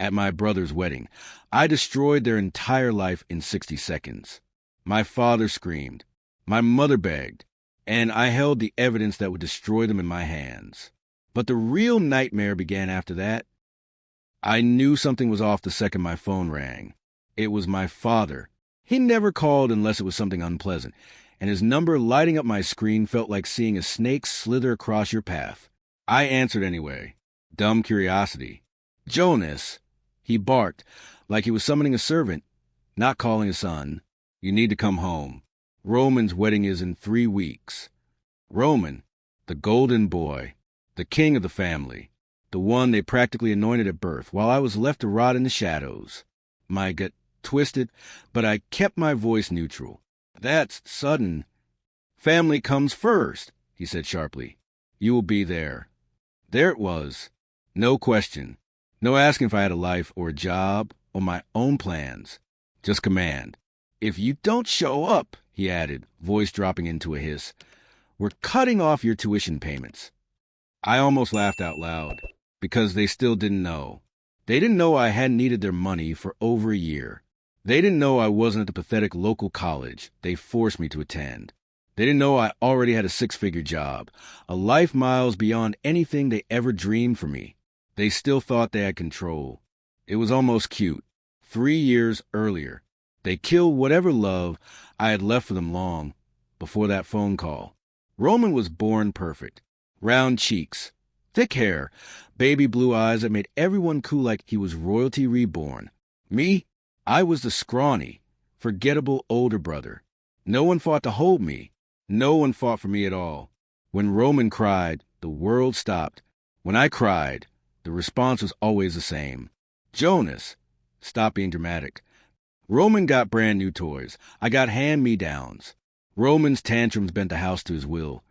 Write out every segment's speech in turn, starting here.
at my brother's wedding. I destroyed their entire life in 60 seconds. My father screamed. My mother begged. And I held the evidence that would destroy them in my hands. But the real nightmare began after that. I knew something was off the second my phone rang. It was my father. He never called unless it was something unpleasant, and his number lighting up my screen felt like seeing a snake slither across your path. I answered anyway. Dumb curiosity. Jonas. He barked, like he was summoning a servant, not calling a son. You need to come home. Roman's wedding is in 3 weeks. Roman, the golden boy, the king of the family, the one they practically anointed at birth, while I was left to rot in the shadows. My gut twisted, but I kept my voice neutral. That's sudden. Family comes first, he said sharply. You will be there. There it was. No question. No asking if I had a life or a job or my own plans. Just command. If you don't show up, he added, voice dropping into a hiss, we're cutting off your tuition payments. I almost laughed out loud, because they still didn't know. They didn't know I hadn't needed their money for over a year. They didn't know I wasn't at the pathetic local college they forced me to attend. They didn't know I already had a 6-figure job, a life miles beyond anything they ever dreamed for me. They still thought they had control. It was almost cute. 3 years earlier, they killed whatever love I had left for them long before that phone call. Roman was born perfect. Round cheeks, thick hair, baby blue eyes that made everyone cool like he was royalty reborn. Me? I was the scrawny, forgettable older brother. No one fought to hold me. No one fought for me at all. When Roman cried, the world stopped. When I cried, the response was always the same. Jonas, stop being dramatic. Roman got brand new toys. I got hand-me-downs. Roman's tantrums bent the house to his will.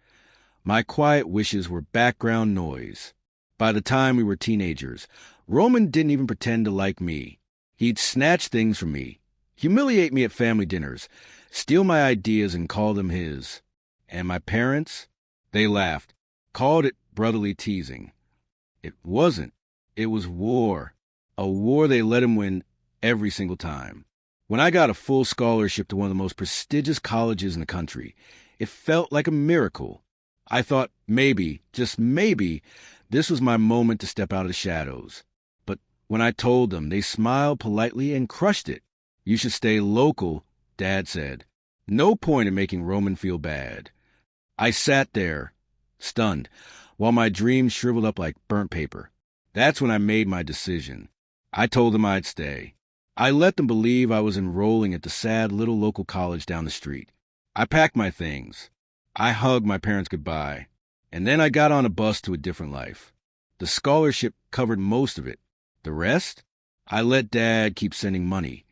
My quiet wishes were background noise. By the time we were teenagers, Roman didn't even pretend to like me. He'd snatch things from me, humiliate me at family dinners, steal my ideas and call them his. And my parents? They laughed, called it brotherly teasing. It wasn't. It was war. A war they let him win every single time. When I got a full scholarship to one of the most prestigious colleges in the country, it felt like a miracle. I thought maybe, just maybe, this was my moment to step out of the shadows. But when I told them, they smiled politely and crushed it. You should stay local, Dad said. No point in making Roman feel bad. I sat there, stunned, while my dreams shriveled up like burnt paper. That's when I made my decision. I told them I'd stay. I let them believe I was enrolling at the sad little local college down the street. I packed my things. I hugged my parents goodbye, and then I got on a bus to a different life. The scholarship covered most of it. The rest? I let Dad keep sending money,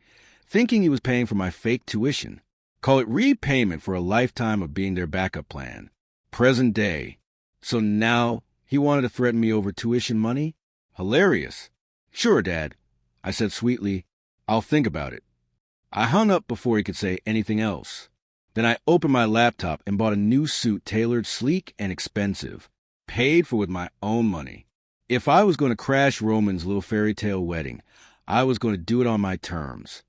thinking he was paying for my fake tuition. Call it repayment for a lifetime of being their backup plan. Present day. So now he wanted to threaten me over tuition money? Hilarious. Sure, Dad, I said sweetly. I'll think about it. I hung up before he could say anything else. Then I opened my laptop and bought a new suit tailored sleek and expensive, paid for with my own money. If I was going to crash Roman's little fairy tale wedding, I was going to do it on my terms.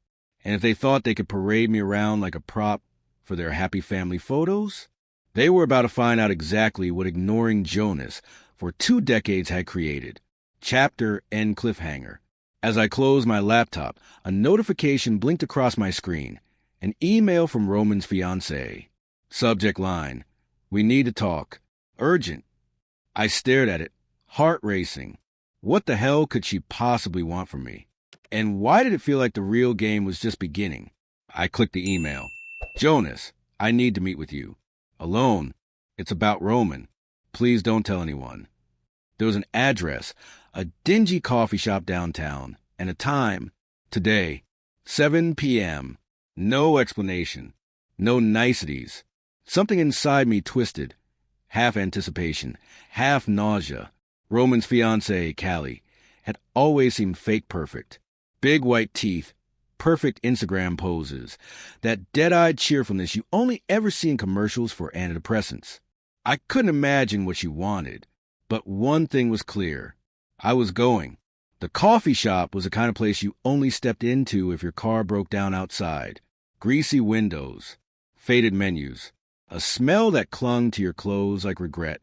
And if they thought they could parade me around like a prop for their happy family photos, they were about to find out exactly what ignoring Jonas for 2 decades had created. Chapter end cliffhanger. As I closed my laptop, a notification blinked across my screen. An email from Roman's fiancée. Subject line, we need to talk. Urgent. I stared at it, heart racing. What the hell could she possibly want from me? And why did it feel like the real game was just beginning? I clicked the email. Jonas, I need to meet with you. Alone. It's about Roman. Please don't tell anyone. There was an address, a dingy coffee shop downtown, and a time. Today, 7 p.m. No explanation. No niceties. Something inside me twisted. Half anticipation, half nausea. Roman's fiancée, Callie, had always seemed fake perfect. Big white teeth, perfect Instagram poses, that dead-eyed cheerfulness you only ever see in commercials for antidepressants. I couldn't imagine what she wanted, but one thing was clear. I was going. The coffee shop was the kind of place you only stepped into if your car broke down outside. Greasy windows, faded menus, a smell that clung to your clothes like regret.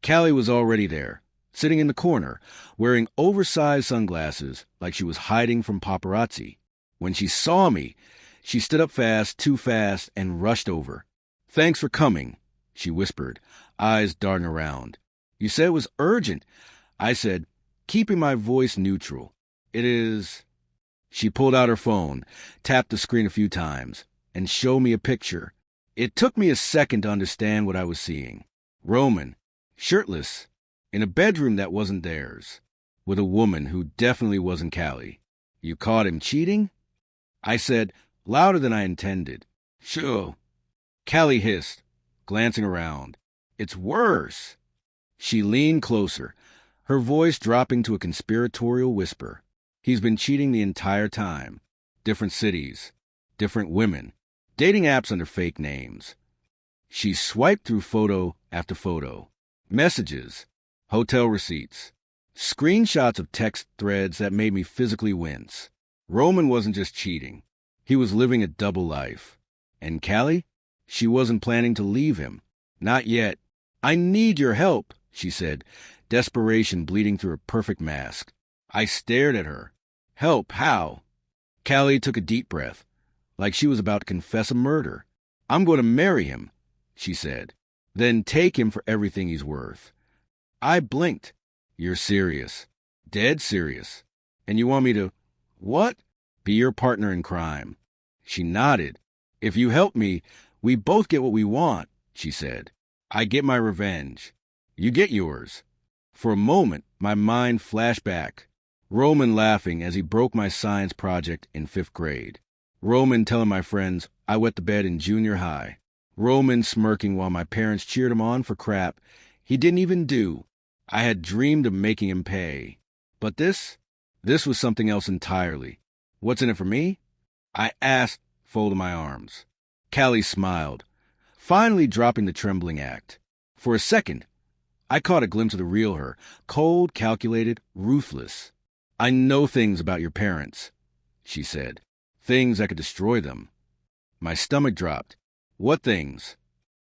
Callie was already there, sitting in the corner, wearing oversized sunglasses like she was hiding from paparazzi. When she saw me, she stood up fast, too fast, and rushed over. "Thanks for coming," she whispered, eyes darting around. "You said it was urgent," I said, keeping my voice neutral. "It is." She pulled out her phone, tapped the screen a few times, and showed me a picture. It took me a second to understand what I was seeing. Roman, shirtless, in a bedroom that wasn't theirs, with a woman who definitely wasn't Callie. "You caught him cheating?" I said, louder than I intended. "Sure." Callie hissed, glancing around. "It's worse." She leaned closer, her voice dropping to a conspiratorial whisper. "He's been cheating the entire time. Different cities, different women, dating apps under fake names." She swiped through photo after photo. Messages, hotel receipts, screenshots of text threads that made me physically wince. Roman wasn't just cheating. He was living a double life. And Callie? She wasn't planning to leave him. Not yet. "I need your help," she said, desperation bleeding through her perfect mask. I stared at her. "Help? How?" Callie took a deep breath, like she was about to confess a murder. "I'm going to marry him," she said, "then take him for everything he's worth." I blinked. "You're serious. Dead serious. And you want me to, what?" "Be your partner in crime." She nodded. "If you help me, we both get what we want," she said. "I get my revenge. You get yours." For a moment, my mind flashed back. Roman laughing as he broke my science project in 5th grade. Roman telling my friends I wet the bed in junior high. Roman smirking while my parents cheered him on for crap he didn't even do. I had dreamed of making him pay. But this was something else entirely. "What's in it for me?" I asked, folding my arms. Callie smiled, finally dropping the trembling act. For a second, I caught a glimpse of the real her, cold, calculated, ruthless. "I know things about your parents," she said. "Things that could destroy them." My stomach dropped. "What things?"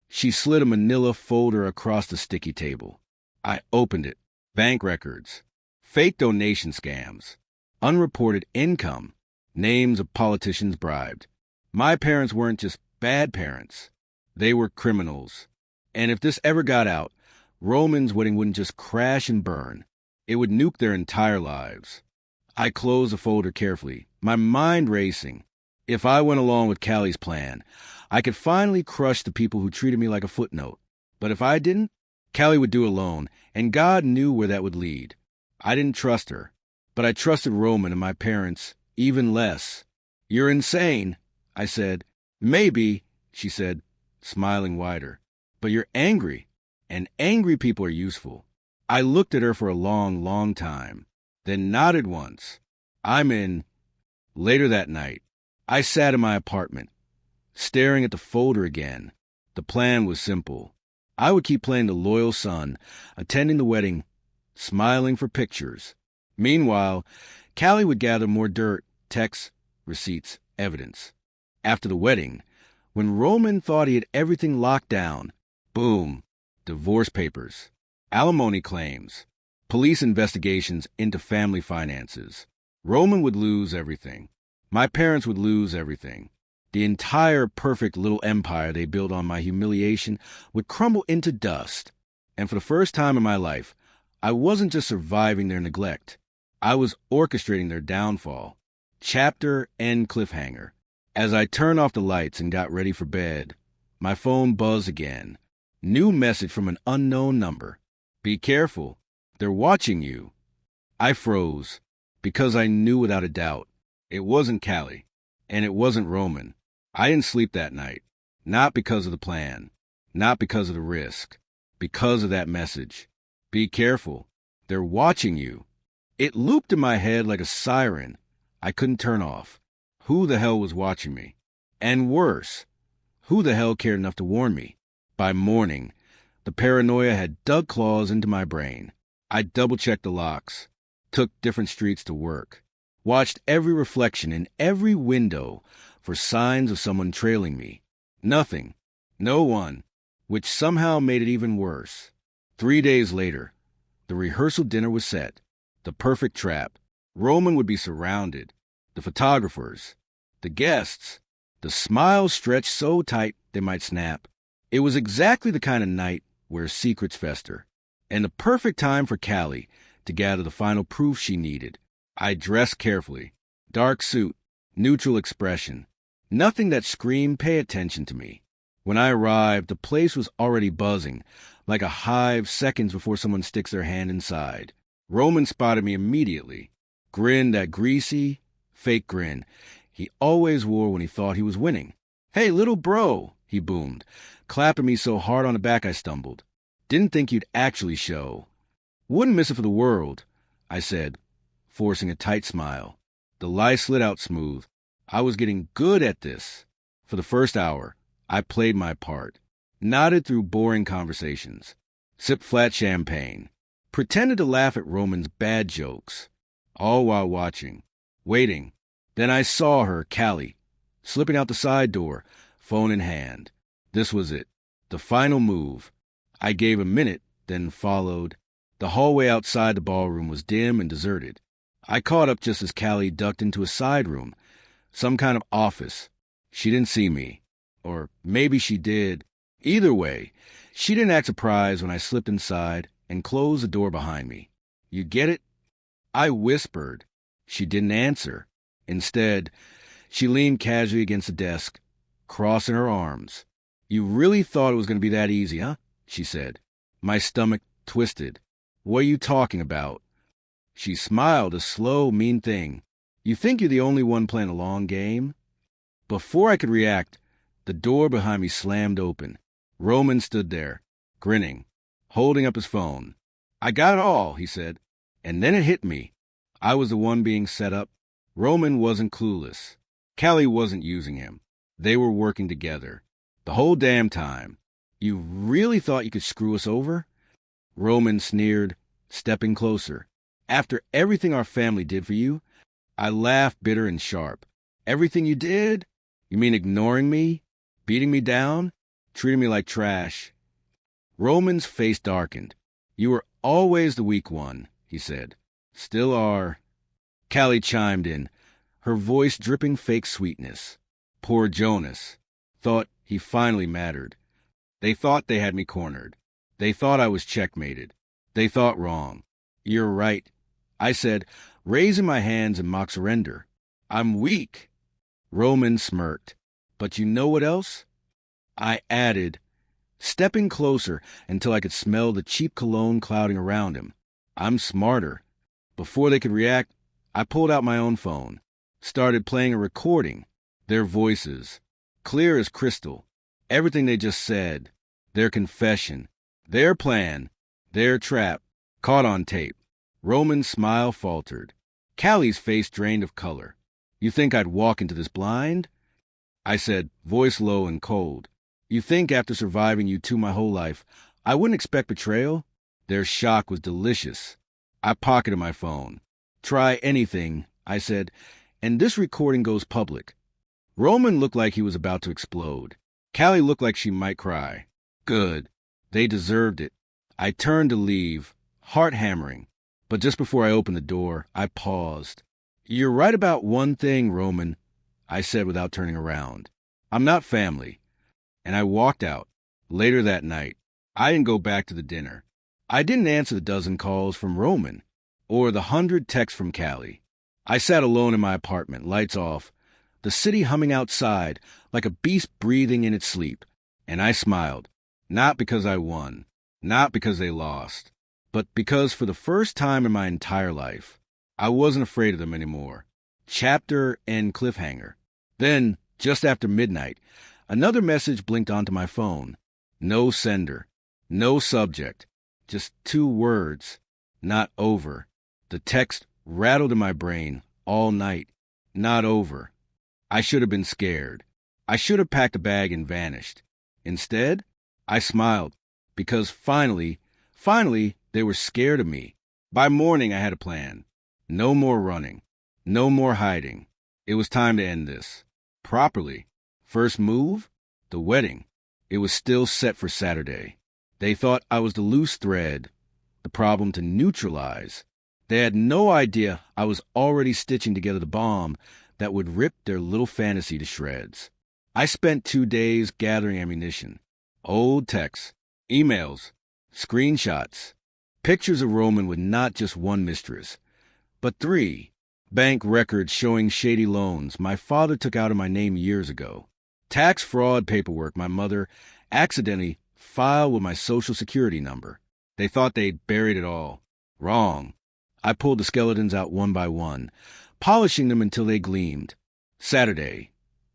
She slid a manila folder across the sticky table. I opened it. Bank records. Fake donation scams. Unreported income. Names of politicians bribed. My parents weren't just bad parents. They were criminals. And if this ever got out, Roman's wedding wouldn't just crash and burn. It would nuke their entire lives. I closed the folder carefully, my mind racing. If I went along with Callie's plan, I could finally crush the people who treated me like a footnote. But if I didn't, Callie would do it alone, and God knew where that would lead. I didn't trust her, but I trusted Roman and my parents even less. "You're insane," I said. "Maybe," she said, smiling wider. "But you're angry, and angry people are useful." I looked at her for a long, long time, then nodded once. "I'm in." Later that night, I sat in my apartment, staring at the folder again. The plan was simple. I would keep playing the loyal son, attending the wedding, smiling for pictures. Meanwhile, Callie would gather more dirt, texts, receipts, evidence. After the wedding, when Roman thought he had everything locked down, boom, divorce papers, alimony claims, police investigations into family finances. Roman would lose everything. My parents would lose everything. The entire perfect little empire they built on my humiliation would crumble into dust. And for the first time in my life, I wasn't just surviving their neglect. I was orchestrating their downfall. Chapter and cliffhanger. As I turned off the lights and got ready for bed, my phone buzzed again. New message from an unknown number. "Be careful. They're watching you." I froze, because I knew without a doubt. It wasn't Callie, and it wasn't Roman. I didn't sleep that night. Not because of the plan. Not because of the risk. Because of that message. "Be careful. They're watching you." It looped in my head like a siren I couldn't turn off. Who the hell was watching me? And worse, who the hell cared enough to warn me? By morning, the paranoia had dug claws into my brain. I double-checked the locks. took different streets to work, watched every reflection in every window for signs of someone trailing me. Nothing. No one. Which somehow made it even worse. 3 days later, the rehearsal dinner was set. The perfect trap. Roman would be surrounded. The photographers. The guests. The smiles stretched so tight they might snap. It was exactly the kind of night where secrets fester. And the perfect time for Callie to gather the final proof she needed. I dressed carefully. Dark suit. Neutral expression. Nothing that screamed, "Pay attention to me." When I arrived, the place was already buzzing, like a hive seconds before someone sticks their hand inside. Roman spotted me immediately. Grinned that greasy, fake grin he always wore when he thought he was winning. "Hey, little bro," he boomed, clapping me so hard on the back I stumbled. "Didn't think you'd actually show." "Wouldn't miss it for the world," I said, forcing a tight smile. The lie slid out smooth. I was getting good at this. For the first hour, I played my part, nodded through boring conversations, sipped flat champagne, pretended to laugh at Roman's bad jokes, all while watching, waiting. Then I saw her, Callie, slipping out the side door, phone in hand. This was it, the final move. I gave a minute, then followed. The hallway outside the ballroom was dim and deserted. I caught up just as Callie ducked into a side room, some kind of office. She didn't see me. Or maybe she did. Either way, she didn't act surprised when I slipped inside and closed the door behind me. "You get it?" I whispered. She didn't answer. Instead, she leaned casually against the desk, crossing her arms. "You really thought it was going to be that easy, huh?" she said. My stomach twisted. "What are you talking about?" She smiled, a slow, mean thing. "You think you're the only one playing a long game?" Before I could react, the door behind me slammed open. Roman stood there, grinning, holding up his phone. "I got it all," he said. And then it hit me. I was the one being set up. Roman wasn't clueless. Callie wasn't using him. They were working together. The whole damn time. "You really thought you could screw us over?" Roman sneered, stepping closer. "After everything our family did for you?" I laughed, bitter and sharp. "Everything you did? You mean ignoring me? Beating me down? Treating me like trash?" Roman's face darkened. "You were always the weak one," he said. "Still are." Callie chimed in, her voice dripping fake sweetness. "Poor Jonas. Thought he finally mattered. They thought they had me cornered. They thought I was checkmated. They thought wrong." "You're right," I said, raising my hands in mock surrender. "I'm weak." Roman smirked. "But you know what else?" I added, stepping closer until I could smell the cheap cologne clouding around him. "I'm smarter." Before they could react, I pulled out my own phone, started playing a recording. Their voices, clear as crystal. Everything they just said, their confession, their plan, their trap, caught on tape. Roman's smile faltered. Callie's face drained of color. "You think I'd walk into this blind?" I said, voice low and cold. "You think after surviving you two my whole life, I wouldn't expect betrayal?" Their shock was delicious. I pocketed my phone. "Try anything," I said, "and this recording goes public." Roman looked like he was about to explode. Callie looked like she might cry. Good. They deserved it. I turned to leave, heart hammering. But just before I opened the door, I paused. "You're right about one thing, Roman," I said without turning around. "I'm not family." And I walked out. Later that night, I didn't go back to the dinner. I didn't answer the dozen calls from Roman or the 100 texts from Callie. I sat alone in my apartment, lights off, the city humming outside like a beast breathing in its sleep. And I smiled, not because I won, not because they lost, but because for the first time in my entire life, I wasn't afraid of them anymore. Chapter and cliffhanger. Then, just after midnight, another message blinked onto my phone. No sender, no subject, just 2 words, "Not over." The text rattled in my brain all night. Not over. I should have been scared. I should have packed a bag and vanished. Instead, I smiled, because finally, they were scared of me. By morning, I had a plan. No more running. No more hiding. It was time to end this. Properly. First move? The wedding. It was still set for Saturday. They thought I was the loose thread, the problem to neutralize. They had no idea I was already stitching together the bomb that would rip their little fantasy to shreds. I spent 2 days gathering ammunition. Old texts, emails, screenshots, pictures of Roman with not just one mistress, but 3. Bank records showing shady loans my father took out in my name years ago. Tax fraud paperwork my mother accidentally filed with my social security number. They thought they'd buried it all. Wrong. I pulled the skeletons out one by one, polishing them until they gleamed. Saturday,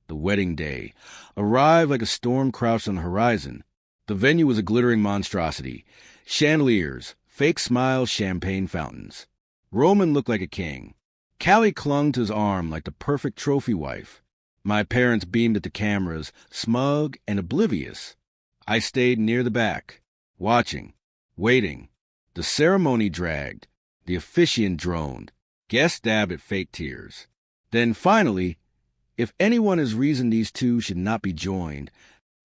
the wedding day, arrived like a storm crouched on the horizon. The venue was a glittering monstrosity. Chandeliers, fake smiles, champagne fountains. Roman looked like a king. Callie clung to his arm like the perfect trophy wife. My parents beamed at the cameras, smug and oblivious. I stayed near the back, watching, waiting. The ceremony dragged. The officiant droned. Guests dabbed at fake tears. Then finally, if anyone has reasoned these two should not be joined,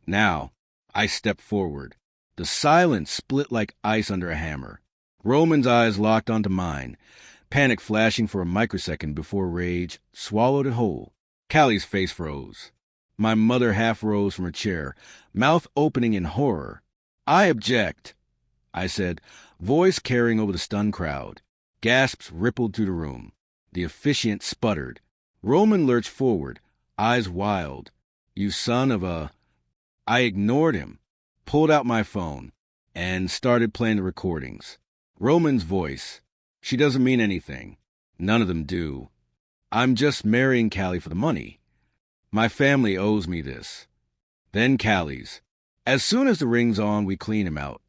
now, I stepped forward. The silence split like ice under a hammer. Roman's eyes locked onto mine, panic flashing for a microsecond before rage swallowed it whole. Callie's face froze. My mother half rose from her chair, mouth opening in horror. I object, I said, voice carrying over the stunned crowd. Gasps rippled through the room. The officiant sputtered. Roman lurched forward, eyes wild. You son of a... I ignored him, pulled out my phone, and started playing the recordings. Roman's voice. She doesn't mean anything. None of them do. I'm just marrying Callie for the money. My family owes me this. Then Callie's. As soon as the ring's on, we clean him out.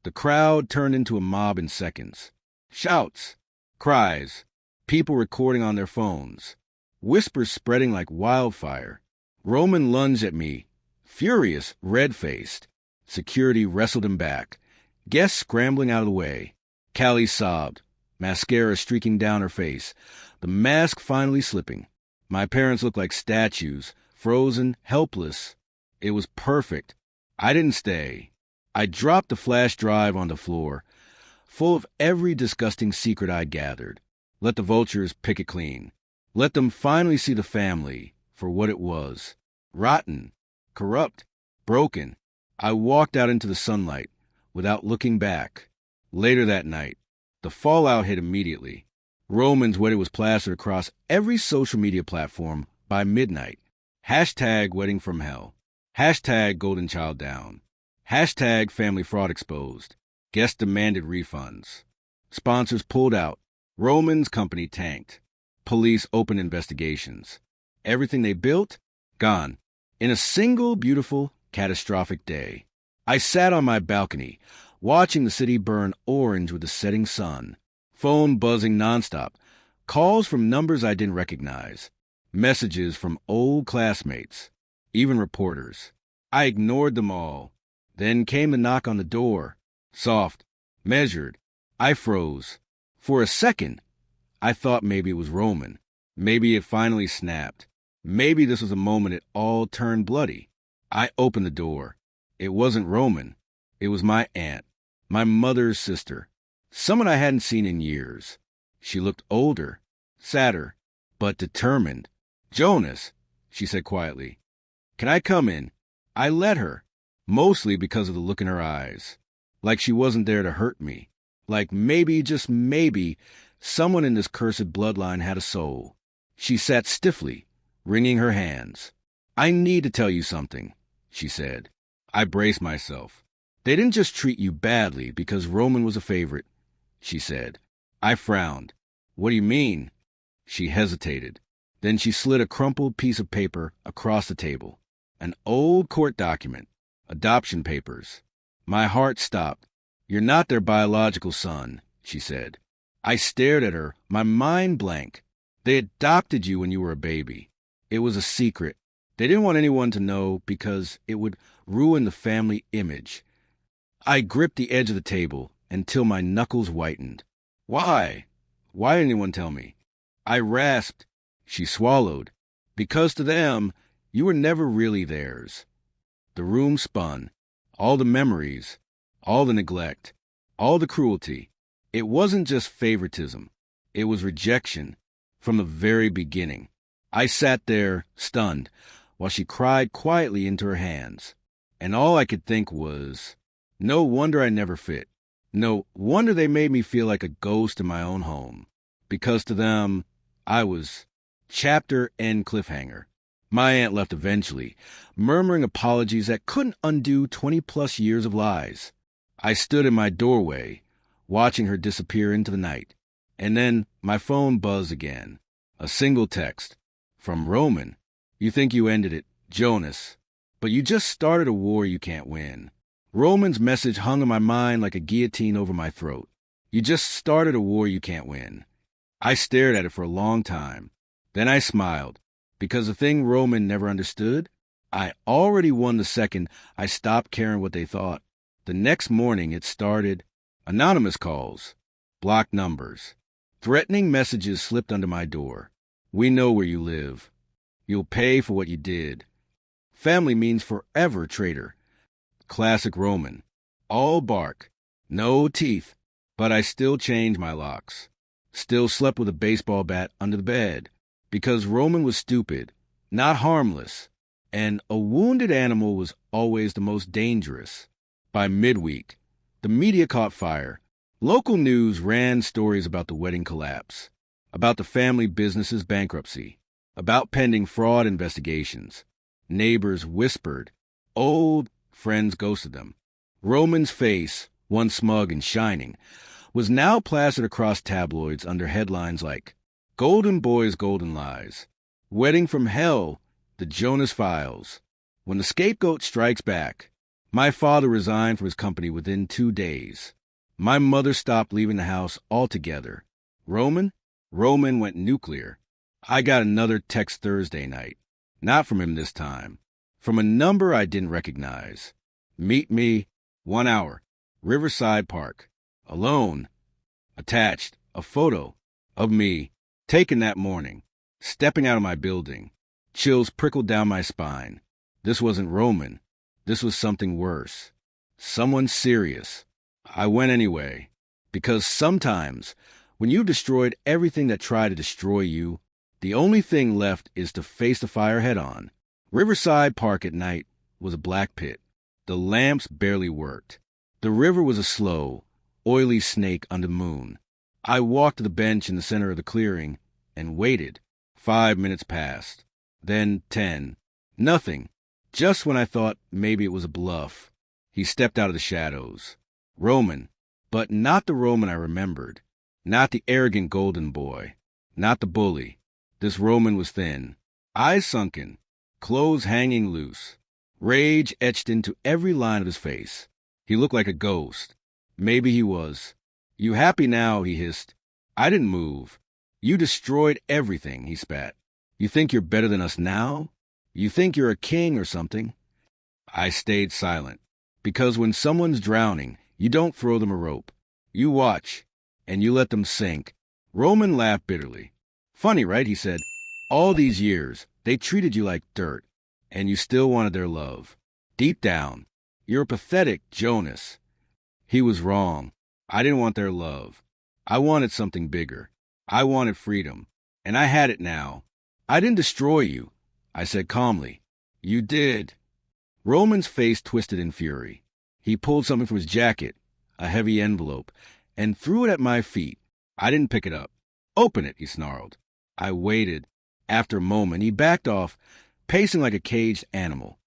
The crowd turned into a mob in seconds. Shouts, cries, people recording on their phones, whispers spreading like wildfire. Roman lunged at me, furious, red-faced. Security wrestled him back. Guests scrambling out of the way. Callie sobbed, mascara streaking down her face, the mask finally slipping. My parents looked like statues, frozen, helpless. It was perfect. I didn't stay. I dropped the flash drive on the floor, full of every disgusting secret I'd gathered. Let the vultures pick it clean. Let them finally see the family for what it was. Rotten, corrupt, broken. I walked out into the sunlight without looking back. Later that night, the fallout hit immediately. Roman's wedding was plastered across every social media platform by midnight. Hashtag wedding from hell. Hashtag golden child down. Hashtag family fraud exposed. Guests demanded refunds. Sponsors pulled out. Roman's company tanked. Police opened investigations. Everything they built, gone. In a single beautiful, catastrophic day. I sat on my balcony, watching the city burn orange with the setting sun. Phone buzzing nonstop. Calls from numbers I didn't recognize. Messages from old classmates. Even reporters. I ignored them all. Then came the knock on the door. Soft. Measured. I froze. For a second, I thought maybe it was Roman. Maybe it finally snapped. Maybe this was a moment it all turned bloody. I opened the door. It wasn't Roman. It was my aunt. My mother's sister. Someone I hadn't seen in years. She looked older, sadder, but determined. Jonas, she said quietly. Can I come in? I let her, mostly because of the look in her eyes. Like she wasn't there to hurt me. Like maybe, just maybe, someone in this cursed bloodline had a soul. She sat stiffly, wringing her hands. I need to tell you something, she said. I braced myself. They didn't just treat you badly because Roman was a favorite, she said. I frowned. What do you mean? She hesitated. Then she slid a crumpled piece of paper across the table. An old court document. Adoption papers. My heart stopped. You're not their biological son, she said. I stared at her, my mind blank. They adopted you when you were a baby. It was a secret. They didn't want anyone to know because it would ruin the family image. I gripped the edge of the table until my knuckles whitened. Why? Why didn't anyone tell me? I rasped. She swallowed. Because to them, you were never really theirs. The room spun. All the memories, all the neglect, all the cruelty. It wasn't just favoritism. It was rejection from the very beginning. I sat there, stunned, while she cried quietly into her hands. And all I could think was, no wonder I never fit. No wonder they made me feel like a ghost in my own home. Because to them, I was chapter end cliffhanger. My aunt left eventually, murmuring apologies that couldn't undo 20-plus years of lies. I stood in my doorway, watching her disappear into the night. And then my phone buzzed again. A single text. From Roman. You think you ended it, Jonas. But you just started a war you can't win. Roman's message hung in my mind like a guillotine over my throat. You just started a war you can't win. I stared at it for a long time. Then I smiled. Because the thing Roman never understood, I already won the second I stopped caring what they thought. The next morning it started. Anonymous calls. Blocked numbers. Threatening messages slipped under my door. We know where you live. You'll pay for what you did. Family means forever, traitor. Classic Roman. All bark. No teeth. But I still changed my locks. Still slept with a baseball bat under the bed. Because Roman was stupid, not harmless. And a wounded animal was always the most dangerous. By midweek, the media caught fire. Local news ran stories about the wedding collapse, about the family business's bankruptcy, about pending fraud investigations. Neighbors whispered. Old friends ghosted them. Roman's face, once smug and shining, was now plastered across tabloids under headlines like Golden Boy's Golden Lies, Wedding from Hell, The Jonas Files. When the scapegoat strikes back, my father resigned from his company within 2 days. My mother stopped leaving the house altogether. Roman went nuclear. I got another text Thursday night. Not from him this time. From a number I didn't recognize. Meet me, 1 hour, Riverside Park. Alone. Attached, a photo of me, taken that morning, stepping out of my building. Chills prickled down my spine. This wasn't Roman. This was something worse. Someone serious. I went anyway. Because sometimes, when you've destroyed everything that tried to destroy you, the only thing left is to face the fire head on. Riverside Park at night was a black pit. The lamps barely worked. The river was a slow, oily snake under the moon. I walked to the bench in the center of the clearing and waited. 5 minutes passed. Then 10. Nothing. Just when I thought maybe it was a bluff. He stepped out of the shadows. Roman. But not the Roman I remembered. Not the arrogant golden boy. Not the bully. This Roman was thin. Eyes sunken. Clothes hanging loose. Rage etched into every line of his face. He looked like a ghost. Maybe he was. You happy now, he hissed. I didn't move. You destroyed everything, he spat. You think you're better than us now? You think you're a king or something? I stayed silent. Because when someone's drowning, you don't throw them a rope. You watch, and you let them sink. Roman laughed bitterly. Funny, right, he said. All these years, they treated you like dirt, and you still wanted their love. Deep down, you're a pathetic Jonas. He was wrong. I didn't want their love. I wanted something bigger. I wanted freedom. And I had it now. I didn't destroy you, I said calmly. You did. Roman's face twisted in fury. He pulled something from his jacket, a heavy envelope, and threw it at my feet. I didn't pick it up. Open it, he snarled. I waited. After a moment, he backed off, pacing like a caged animal.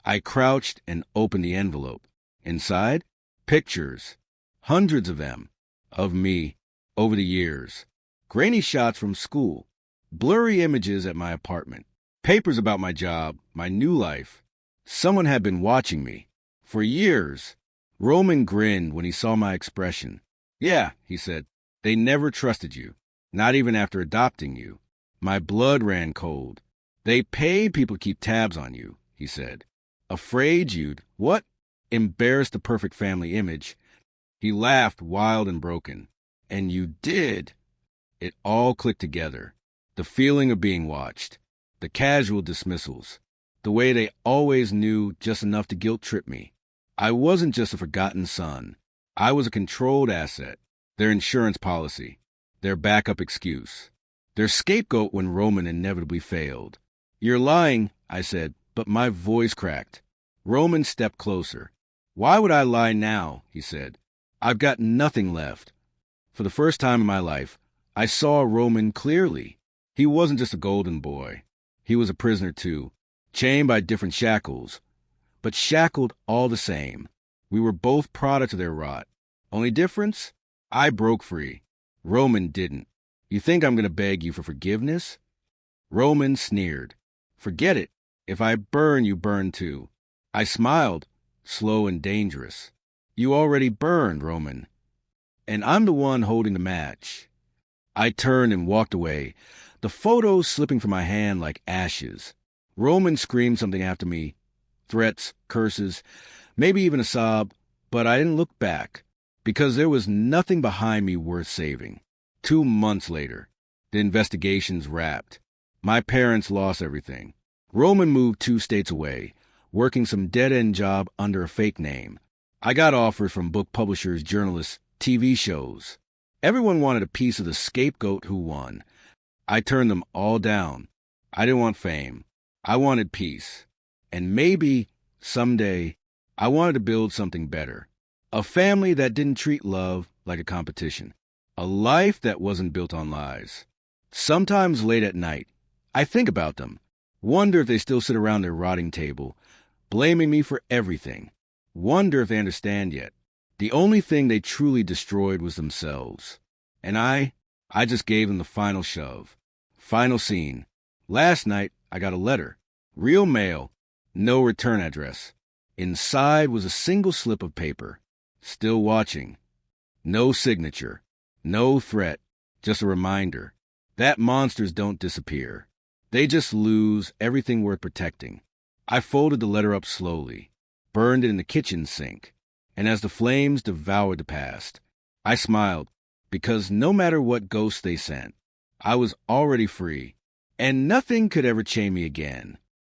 I crouched and opened the envelope. Inside, pictures. Hundreds of them. Of me. Over the years. Grainy shots from school. Blurry images at my apartment. Papers about my job, my new life. Someone had been watching me. For years. Roman grinned when he saw my expression. Yeah, he said. They never trusted you. Not even after adopting you. My blood ran cold. They paid people to keep tabs on you, he said. Afraid you'd, what? Embarrass the perfect family image. He laughed wild and broken. And you did. It all clicked together. The feeling of being watched, the casual dismissals, the way they always knew just enough to guilt-trip me. I wasn't just a forgotten son. I was a controlled asset, their insurance policy, their backup excuse, their scapegoat when Roman inevitably failed. "You're lying," I said, but my voice cracked. Roman stepped closer. "Why would I lie now?" he said. "I've got nothing left." For the first time in my life, I saw Roman clearly. He wasn't just a golden boy. He was a prisoner too, chained by different shackles, but shackled all the same. We were both products of their rot. Only difference? I broke free. Roman didn't. "You think I'm going to beg you for forgiveness?" Roman sneered. "Forget it. If I burn, you burn too." I smiled, slow and dangerous. "You already burned, Roman. And I'm the one holding the match." I turned and walked away, the photos slipping from my hand like ashes. Roman screamed something after me. Threats, curses, maybe even a sob, but I didn't look back, because there was nothing behind me worth saving. 2 months later, the investigations wrapped. My parents lost everything. Roman moved 2 states away, working some dead-end job under a fake name. I got offers from book publishers, journalists, TV shows. Everyone wanted a piece of the scapegoat who won. I turned them all down. I didn't want fame. I wanted peace. And maybe, someday, I wanted to build something better. A family that didn't treat love like a competition. A life that wasn't built on lies. Sometimes late at night, I think about them. Wonder if they still sit around their rotting table, blaming me for everything. Wonder if they understand yet. The only thing they truly destroyed was themselves. And I just gave them the final shove. Final scene. Last night, I got a letter. Real mail. No return address. Inside was a single slip of paper. Still watching. No signature. No threat. Just a reminder. That monsters don't disappear. They just lose everything worth protecting. I folded the letter up slowly, burned it in the kitchen sink, and as the flames devoured the past, I smiled, because no matter what ghosts they sent, I was already free, and nothing could ever chain me again.